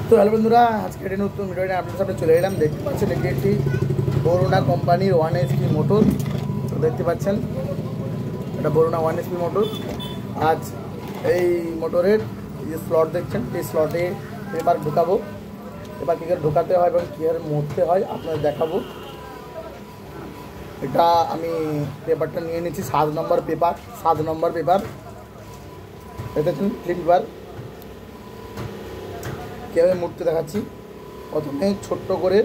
তো হ্যালো বন্ধুরা, আজকে একটা নতুন ভিডিও নিয়ে আপনাদের সামনে চলে এলাম। দেখতে পাচ্ছেন এটি একটি বরুণা কোম্পানির 1 HP মোটর। তো দেখতে পাচ্ছেন এটা বরুণা 1 HP মোটর। আজ এই মোটরের যে স্লট দেখছেন, এই স্লটে পেপার ঢোকাবো। এবার কী করে ঢোকাতে হয় এবং কী করে মুড়তে হয় আপনাদের দেখাবো। এটা আমি পেপারটা নিয়ে নিচ্ছি 7 নম্বর পেপার। 7 নম্বর পেপার দেখেছেন, ক্লিন পেপার। কীভাবে মুড়তে দেখাচ্ছি। প্রথমে ছোট্ট করে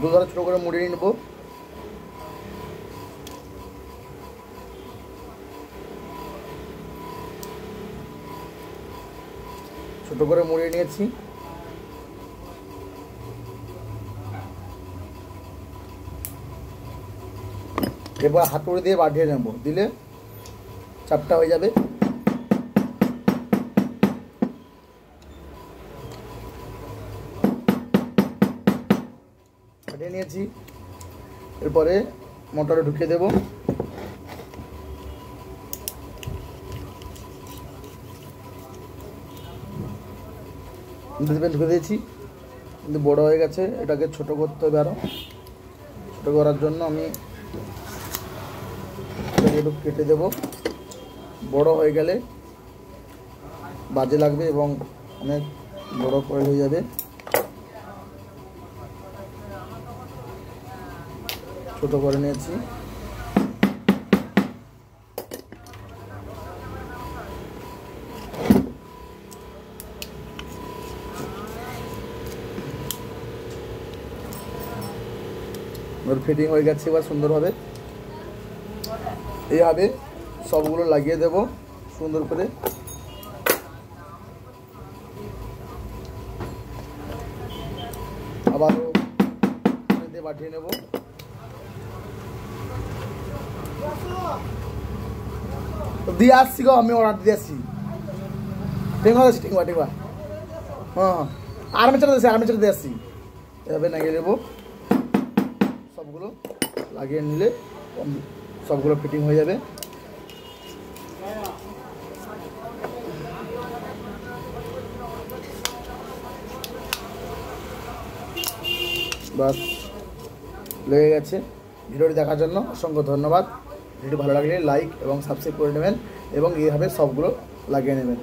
দুধারে ছোটো করে মুড়িয়ে নেব। ছোট করে মুড়িয়ে নিয়েছি। এবার হাতুড়ি দিয়ে বাঁধিয়ে নেব, দিলে চাপটা হয়ে যাবে। বাঁধিয়ে নিয়েছি। এরপরে মোটরে ঢুকিয়ে দেব। ঢুকে দিয়েছি, কিন্তু বড় হয়ে গেছে, এটাকে ছোট করতে হবে। আরও ছোটো করার জন্য আমি একটু কেটে দেব। বড় হয়ে গেলে বাজে লাগবে এবং অনেক বড় করে হয়ে যাবে। ছোট করে নিয়েছি। ফিটিং হয়ে গেছে। এবার সুন্দরভাবে এইভাবে সবগুলো লাগিয়ে দেব সুন্দর করে। আবারও দিয়ে পাঠিয়ে নেব। দিয়ে আসছি গো, আমি অর্ডার দিয়ে আসছি। টেঙ্গা আসছি, টেঙ্গা। হ্যাঁ, আর্মেচার দিয়ে আসছি। এভাবে লাগিয়ে দেবো। সবগুলো লাগিয়ে নিলে সবগুলো ফিটিং হয়ে যাবে। বাস লেগে গেছে। ভিডিওটি দেখার জন্য অসংখ্য ধন্যবাদ। ভিডিও ভালো লাগলে লাইক এবং সাবস্ক্রাইব করে নেবেন এবং এইভাবে সবগুলো লাগিয়ে নেবেন।